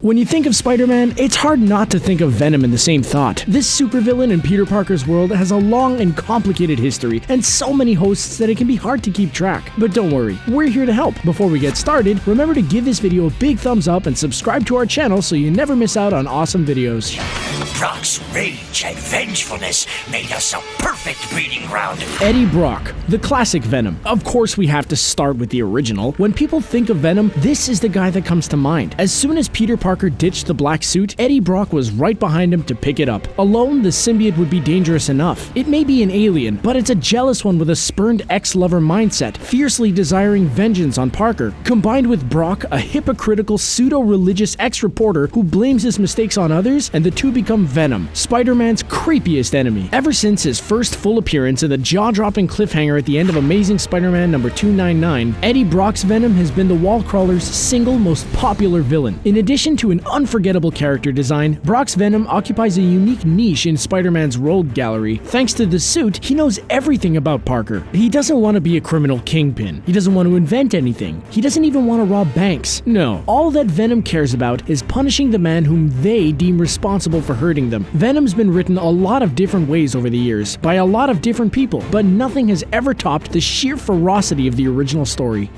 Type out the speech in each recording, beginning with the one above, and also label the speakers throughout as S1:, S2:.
S1: When you think of Spider-Man, it's hard not to think of Venom in the same thought. This supervillain in Peter Parker's world has a long and complicated history, and so many hosts that it can be hard to keep track. But don't worry, we're here to help. Before we get started, remember to give this video a big thumbs up and subscribe to our channel so you never miss out on awesome videos.
S2: Brock's rage and vengefulness made us a perfect breeding ground.
S1: Eddie Brock, the classic Venom. Of course we have to start with the original. When people think of Venom, this is the guy that comes to mind. As soon as Peter Parker ditched the black suit, Eddie Brock was right behind him to pick it up. Alone, the symbiote would be dangerous enough. It may be an alien, but it's a jealous one with a spurned ex-lover mindset, fiercely desiring vengeance on Parker. Combined with Brock, a hypocritical, pseudo-religious ex-reporter who blames his mistakes on others, and the two become Venom, Spider-Man's creepiest enemy. Ever since his first full appearance in the jaw-dropping cliffhanger at the end of Amazing Spider-Man number 299, Eddie Brock's Venom has been the wall crawler's single most popular villain. In addition to an unforgettable character design, Brock's Venom occupies a unique niche in Spider-Man's rogue gallery. Thanks to the suit, he knows everything about Parker. He doesn't want to be a criminal kingpin. He doesn't want to invent anything. He doesn't even want to rob banks. No, all that Venom cares about is punishing the man whom they deem responsible for hurting them. Venom's been written a lot of different ways over the years, by a lot of different people, but nothing has ever topped the sheer ferocity of the original story.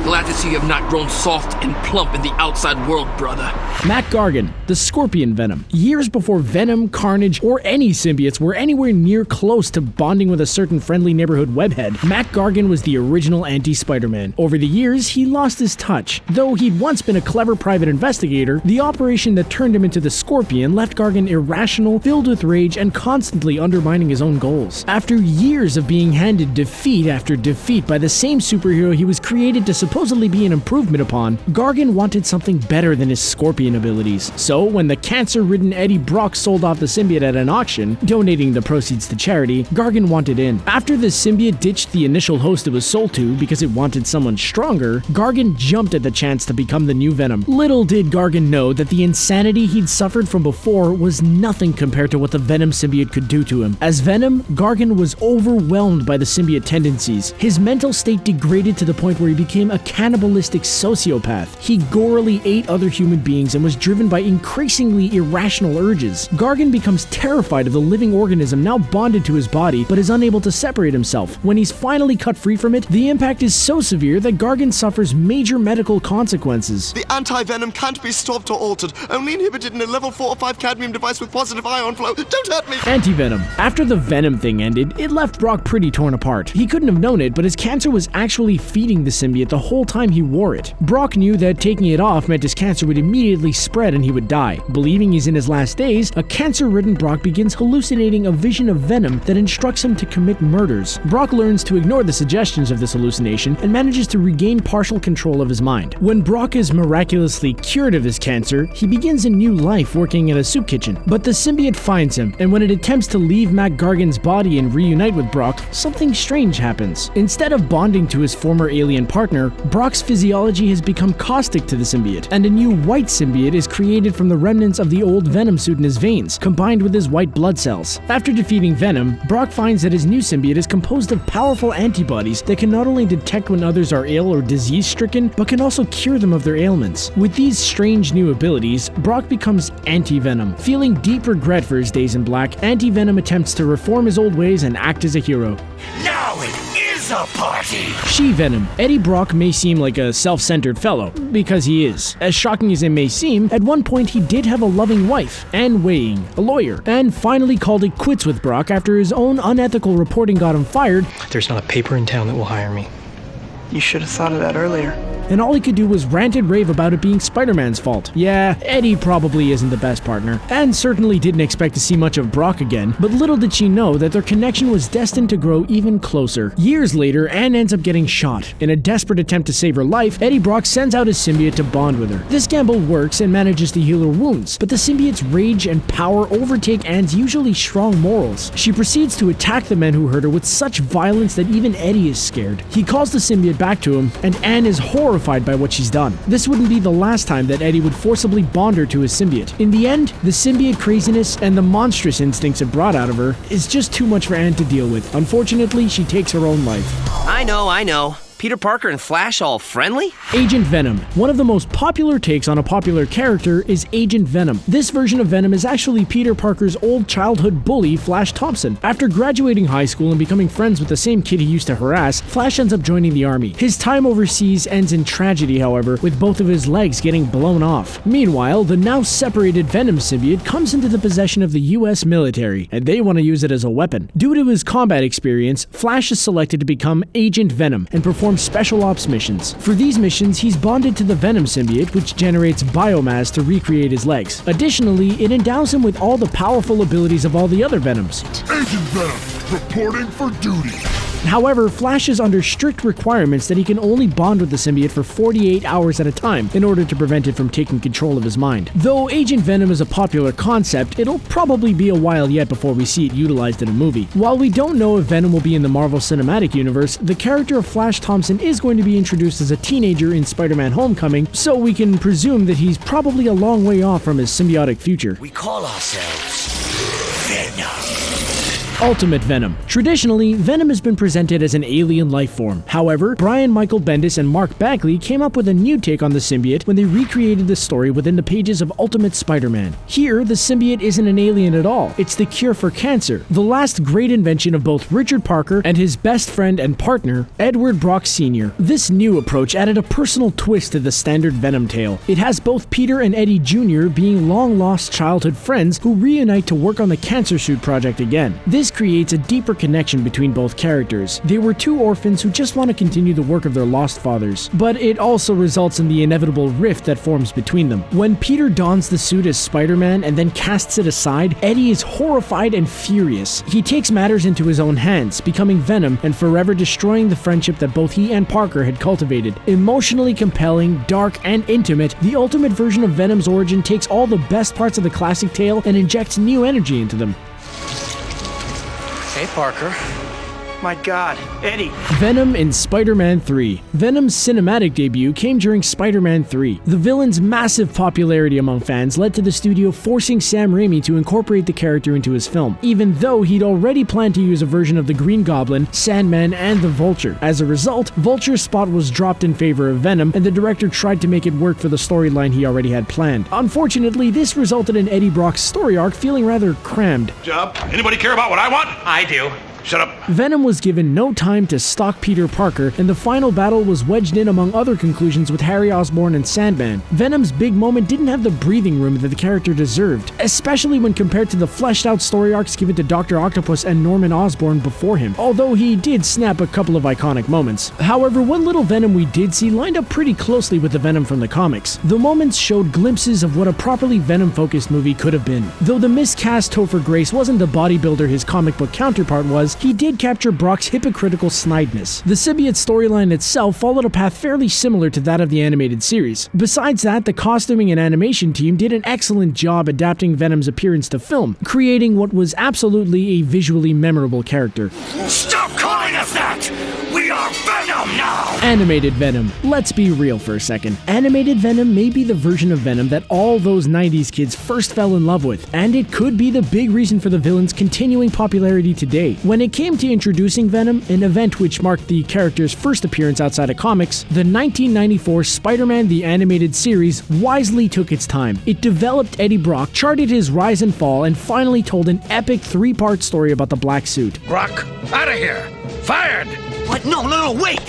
S3: Glad to see you have not grown soft and plump in the outside world, brother.
S1: Matt Gargan, the Scorpion Venom. Years before Venom, Carnage, or any symbiotes were anywhere near close to bonding with a certain friendly neighborhood webhead, Matt Gargan was the original anti-Spider-Man. Over the years, he lost his touch. Though he'd once been a clever private investigator, the operation that turned him into the Scorpion left Gargan irrational, filled with rage, and constantly undermining his own goals. After years of being handed defeat after defeat by the same superhero he was created to supposedly be an improvement upon, Gargan wanted something better than his Scorpion abilities. So when the cancer-ridden Eddie Brock sold off the symbiote at an auction, donating the proceeds to charity, Gargan wanted in. After the symbiote ditched the initial host it was sold to because it wanted someone stronger, Gargan jumped at the chance to become the new Venom. Little did Gargan know that the insanity he'd suffered from before was nothing compared to what the Venom symbiote could do to him. As Venom, Gargan was overwhelmed by the symbiote tendencies. His mental state degraded to the point where he became a cannibalistic sociopath. He gorily ate other human beings and was driven by increasingly irrational urges. Gargan becomes terrified of the living organism now bonded to his body, but is unable to separate himself. When he's finally cut free from it, the impact is so severe that Gargan suffers major medical consequences.
S4: The anti-venom can't be stopped or altered, only inhibited in a level 4 or 5 cadmium device with positive ion flow. Don't hurt me!
S1: Anti-Venom. After the Venom thing ended, it left Brock pretty torn apart. He couldn't have known it, but his cancer was actually feeding the symbiote the whole time he wore it. Brock knew that taking it off meant his cancer would immediately spread and he would die. Believing he's in his last days, a cancer-ridden Brock begins hallucinating a vision of Venom that instructs him to commit murders. Brock learns to ignore the suggestions of this hallucination and manages to regain partial control of his mind. When Brock is miraculously cured of his cancer, he begins a new life working at a soup kitchen. But the symbiote finds him, and when it attempts to leave Matt Gargan's body and reunite with Brock, something strange happens. Instead of bonding to his former alien partner, Brock's physiology has become caustic to the symbiote, and a new white symbiote is created from the remnants of the old Venom suit in his veins, combined with his white blood cells. After defeating Venom, Brock finds that his new symbiote is composed of powerful antibodies that can not only detect when others are ill or disease-stricken, but can also cure them of their ailments. With these strange new abilities, Brock becomes Anti-Venom. Feeling deep regret for his days in black, Anti-Venom attempts to reform his old ways and act as a hero.
S2: Now it is a party!
S1: She-Venom. Eddie Brock may seem like a self-centered fellow, because he is. As shocking as it may seem, at one point he did have a loving wife, Anne Weighing, a lawyer, and finally called it quits with Brock after his own unethical reporting got him fired.
S5: There's not a paper in town that will hire me.
S6: You should have thought of that earlier.
S1: And all he could do was rant and rave about it being Spider-Man's fault. Yeah, Eddie probably isn't the best partner, and certainly didn't expect to see much of Brock again, but little did she know that their connection was destined to grow even closer. Years later, Anne ends up getting shot. In a desperate attempt to save her life, Eddie Brock sends out his symbiote to bond with her. This gamble works and manages to heal her wounds, but the symbiote's rage and power overtake Anne's usually strong morals. She proceeds to attack the men who hurt her with such violence that even Eddie is scared. He calls the symbiote back to him, and Anne is horrified by what she's done. This wouldn't be the last time that Eddie would forcibly bond her to his symbiote. In the end, the symbiote craziness and the monstrous instincts it brought out of her is just too much for Anne to deal with. Unfortunately, she takes her own life.
S7: I know. Peter Parker and Flash all friendly?
S1: Agent Venom. One of the most popular takes on a popular character is Agent Venom. This version of Venom is actually Peter Parker's old childhood bully, Flash Thompson. After graduating high school and becoming friends with the same kid he used to harass, Flash ends up joining the army. His time overseas ends in tragedy, however, with both of his legs getting blown off. Meanwhile, the now separated Venom symbiote comes into the possession of the US military, and they want to use it as a weapon. Due to his combat experience, Flash is selected to become Agent Venom and perform special ops missions. For these missions, he's bonded to the Venom symbiote, which generates biomass to recreate his legs. Additionally, it endows him with all the powerful abilities of all the other Venoms.
S8: Agent Venom, reporting for duty.
S1: However, Flash is under strict requirements that he can only bond with the symbiote for 48 hours at a time in order to prevent it from taking control of his mind. Though Agent Venom is a popular concept, it'll probably be a while yet before we see it utilized in a movie. While we don't know if Venom will be in the Marvel Cinematic Universe, the character of Flash Thompson is going to be introduced as a teenager in Spider-Man Homecoming, so we can presume that he's probably a long way off from his symbiotic future.
S2: We call ourselves Venom.
S1: Ultimate Venom. Traditionally, Venom has been presented as an alien life form. However, Brian Michael Bendis and Mark Bagley came up with a new take on the symbiote when they recreated the story within the pages of Ultimate Spider-Man. Here, the symbiote isn't an alien at all. It's the cure for cancer, the last great invention of both Richard Parker and his best friend and partner, Edward Brock Sr. This new approach added a personal twist to the standard Venom tale. It has both Peter and Eddie Jr. being long-lost childhood friends who reunite to work on the cancer suit project again. This creates a deeper connection between both characters. They were two orphans who just want to continue the work of their lost fathers, but it also results in the inevitable rift that forms between them. When Peter dons the suit as Spider-Man and then casts it aside, Eddie is horrified and furious. He takes matters into his own hands, becoming Venom and forever destroying the friendship that both he and Parker had cultivated. Emotionally compelling, dark, and intimate, the ultimate version of Venom's origin takes all the best parts of the classic tale and injects new energy into them.
S7: Hey, Parker.
S6: My God, Eddie.
S1: Venom in Spider-Man 3. Venom's cinematic debut came during Spider-Man 3. The villain's massive popularity among fans led to the studio forcing Sam Raimi to incorporate the character into his film, even though he'd already planned to use a version of the Green Goblin, Sandman, and the Vulture. As a result, Vulture's spot was dropped in favor of Venom, and the director tried to make it work for the storyline he already had planned. Unfortunately, this resulted in Eddie Brock's story arc feeling rather crammed.
S8: Job? Anybody care about what I want?
S7: I do.
S8: Shut up.
S1: Venom was given no time to stalk Peter Parker, and the final battle was wedged in among other conclusions with Harry Osborn and Sandman. Venom's big moment didn't have the breathing room that the character deserved, especially when compared to the fleshed-out story arcs given to Dr. Octopus and Norman Osborn before him, although he did snap a couple of iconic moments. However, what little Venom we did see lined up pretty closely with the Venom from the comics. The moments showed glimpses of what a properly Venom-focused movie could have been. Though the miscast Topher Grace wasn't the bodybuilder his comic book counterpart was, he did capture Brock's hypocritical snideness. The symbiote storyline itself followed a path fairly similar to that of the animated series. Besides that, the costuming and animation team did an excellent job adapting Venom's appearance to film, creating what was absolutely a visually memorable character.
S2: Stop calling us that! We are Venom now!
S1: Animated Venom. Let's be real for a second. Animated Venom may be the version of Venom that all those 90s kids first fell in love with, and it could be the big reason for the villain's continuing popularity today. When it came to introducing Venom, an event which marked the character's first appearance outside of comics, the 1994 Spider-Man the Animated Series wisely took its time. It developed Eddie Brock, charted his rise and fall, and finally told an epic 3-part story about the black suit.
S2: Brock, out of here! Fired! What? No, wait!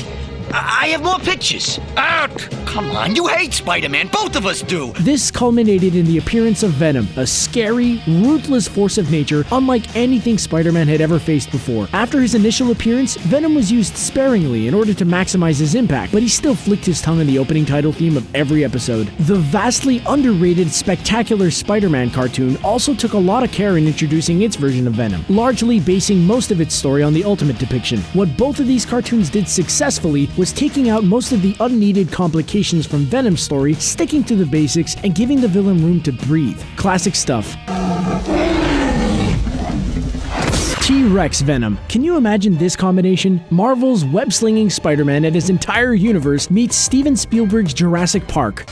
S2: I have more pictures. Out! Come on, you hate Spider-Man. Both of us do.
S1: This culminated in the appearance of Venom, a scary, ruthless force of nature unlike anything Spider-Man had ever faced before. After his initial appearance, Venom was used sparingly in order to maximize his impact, but he still flicked his tongue in the opening title theme of every episode. The vastly underrated Spectacular Spider-Man cartoon also took a lot of care in introducing its version of Venom, largely basing most of its story on the Ultimate depiction. What both of these cartoons did successfully was taking out most of the unneeded complications from Venom's story, sticking to the basics, and giving the villain room to breathe. Classic stuff. T-Rex Venom. Can you imagine this combination? Marvel's web-slinging Spider-Man and his entire universe meets Steven Spielberg's Jurassic Park.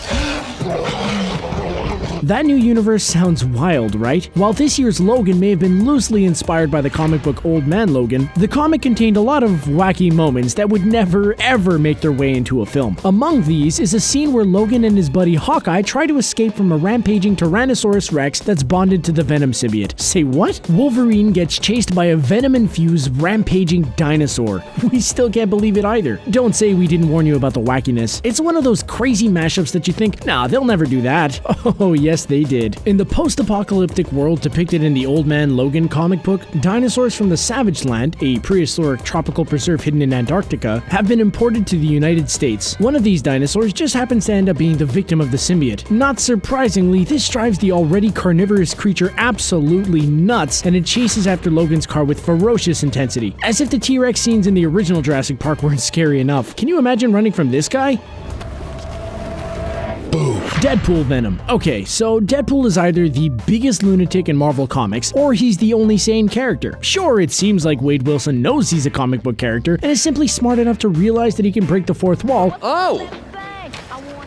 S1: That new universe sounds wild, right? While this year's Logan may have been loosely inspired by the comic book Old Man Logan, the comic contained a lot of wacky moments that would never ever make their way into a film. Among these is a scene where Logan and his buddy Hawkeye try to escape from a rampaging Tyrannosaurus Rex that's bonded to the Venom symbiote. Say what? Wolverine gets chased by a venom-infused rampaging dinosaur. We still can't believe it either. Don't say we didn't warn you about the wackiness. It's one of those crazy mashups that you think, nah, they'll never do that. Oh, yes, they did. In the post-apocalyptic world depicted in the Old Man Logan comic book, dinosaurs from the Savage Land, a prehistoric tropical preserve hidden in Antarctica, have been imported to the United States. One of these dinosaurs just happens to end up being the victim of the symbiote. Not surprisingly, this drives the already carnivorous creature absolutely nuts, and it chases after Logan's car with ferocious intensity. As if the T-Rex scenes in the original Jurassic Park weren't scary enough. Can you imagine running from this guy? Boom. Deadpool Venom. Okay, so Deadpool is either the biggest lunatic in Marvel Comics, or he's the only sane character. Sure, it seems like Wade Wilson knows he's a comic book character, and is simply smart enough to realize that he can break the fourth wall.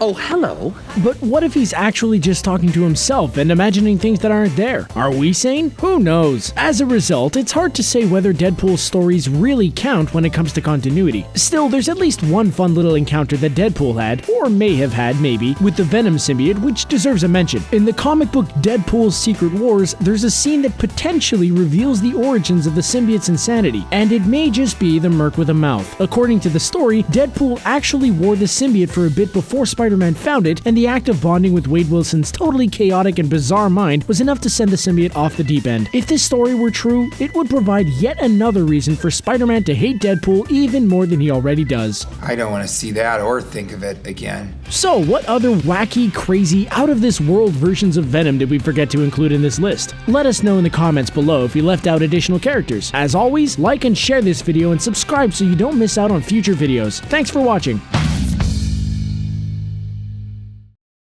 S7: Oh, hello.
S1: But what if he's actually just talking to himself and imagining things that aren't there? Are we sane? Who knows? As a result, it's hard to say whether Deadpool's stories really count when it comes to continuity. Still, there's at least one fun little encounter that Deadpool had, or may have had maybe, with the Venom symbiote, which deserves a mention. In the comic book Deadpool's Secret Wars, there's a scene that potentially reveals the origins of the symbiote's insanity, and it may just be the merc with a mouth. According to the story, Deadpool actually wore the symbiote for a bit before Spider-Man found it, and the act of bonding with Wade Wilson's totally chaotic and bizarre mind was enough to send the symbiote off the deep end. If this story were true, it would provide yet another reason for Spider-Man to hate Deadpool even more than he already does.
S9: I don't want to see that or think of it again.
S1: So, what other wacky, crazy, out-of-this-world versions of Venom did we forget to include in this list? Let us know in the comments below if we left out additional characters. As always, like and share this video and subscribe so you don't miss out on future videos. Thanks for watching.